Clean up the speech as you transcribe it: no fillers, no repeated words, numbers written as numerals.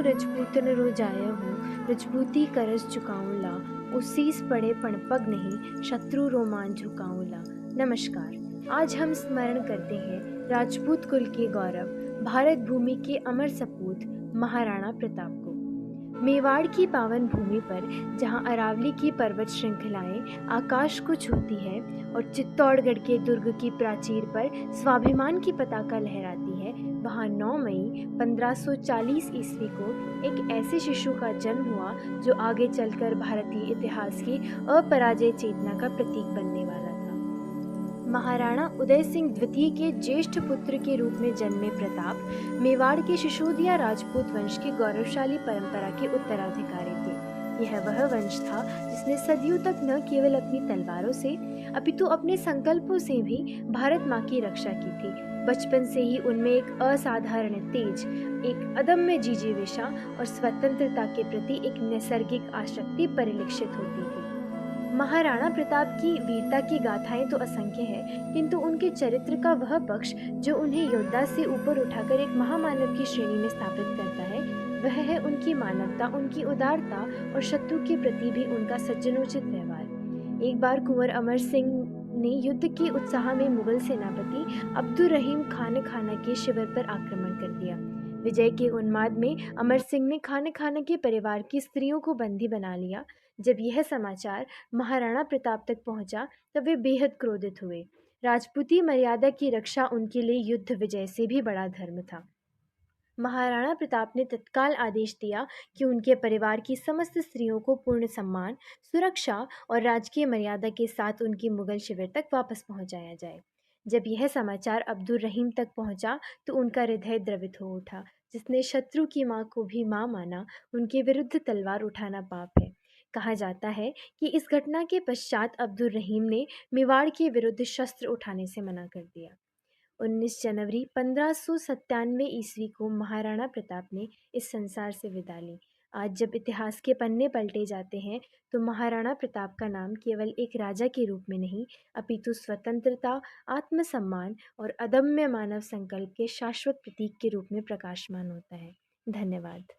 रजपूतन रोजाया हूँ, रजपूती करस चुकाऊं ला, ओ शीस पड़े पण पग नहीं, शत्रु रोमान झुकाऊं ला। नमस्कार, आज हम स्मरण करते हैं राजपूत कुल के गौरव, भारत भूमि के अमर सपूत महाराणा प्रताप को। मेवाड़ की पावन भूमि पर जहां अरावली की पर्वत श्रृंखलाएं आकाश को छूती है और चित्तौड़गढ़ के दुर्ग की प्राचीर पर स्वाभिमान की पताका लहराती है, वहां 9 मई 1540 ईस्वी को एक ऐसे शिशु का जन्म हुआ जो आगे चलकर भारतीय इतिहास की अपराजय चेतना का प्रतीक बनने वाला था। महाराणा उदय सिंह द्वितीय के ज्येष्ठ पुत्र के रूप में जन्मे प्रताप मेवाड़ के शिशोदिया राजपूत वंश की गौरवशाली परंपरा के उत्तराधिकारी थे। यह वह वंश था जिसने सदियों तक न केवल अपनी तलवारों से अपितु अपने संकल्पों से भी भारत माँ की रक्षा की थी। बचपन से ही उनमें एक असाधारण तेज, एक अदम्य जिजीविषा और स्वतंत्रता के प्रति एक नैसर्गिक आसक्ति परिलक्षित होती थी। महाराणा प्रताप की वीरता की गाथाएं तो असंख्य है, किंतु उनके चरित्र का वह पक्ष जो उन्हें योद्धा से ऊपर उठाकर एक महामानव की श्रेणी में स्थापित करता है, वह है उनकी मानवता, उनकी उदारता और शत्रु के प्रति भी उनका सज्जनोचित व्यवहार। एक बार कुंवर अमर सिंह ने युद्ध के उत्साह में मुगल सेनापति अब्दुल रहीम खान खाना के शिविर पर आक्रमण कर दिया। विजय के उन्माद में अमर सिंह ने खान खाना के परिवार की स्त्रियों को बंदी बना लिया। जब यह समाचार महाराणा प्रताप तक पहुंचा तब वे बेहद क्रोधित हुए। राजपूती मर्यादा की रक्षा उनके लिए युद्ध विजय से भी बड़ा धर्म था। महाराणा प्रताप ने तत्काल आदेश दिया कि उनके परिवार की समस्त स्त्रियों को पूर्ण सम्मान, सुरक्षा और राजकीय मर्यादा के साथ उनकी मुगल शिविर तक वापस पहुंचाया जाए। जब यह समाचार अब्दुल रहीम तक पहुंचा तो उनका हृदय द्रवित हो उठा। जिसने शत्रु की मां को भी मां माना, उनके विरुद्ध तलवार उठाना पाप है। कहा जाता है कि इस घटना के पश्चात अब्दुल रहीम ने मेवाड़ के विरुद्ध शस्त्र उठाने से मना कर दिया। 19 जनवरी 1597 ईस्वी को महाराणा प्रताप ने इस संसार से विदा ली। आज जब इतिहास के पन्ने पलटे जाते हैं तो महाराणा प्रताप का नाम केवल एक राजा के रूप में नहीं, अपितु स्वतंत्रता, आत्मसम्मान और अदम्य मानव संकल्प के शाश्वत प्रतीक के रूप में प्रकाशमान होता है। धन्यवाद।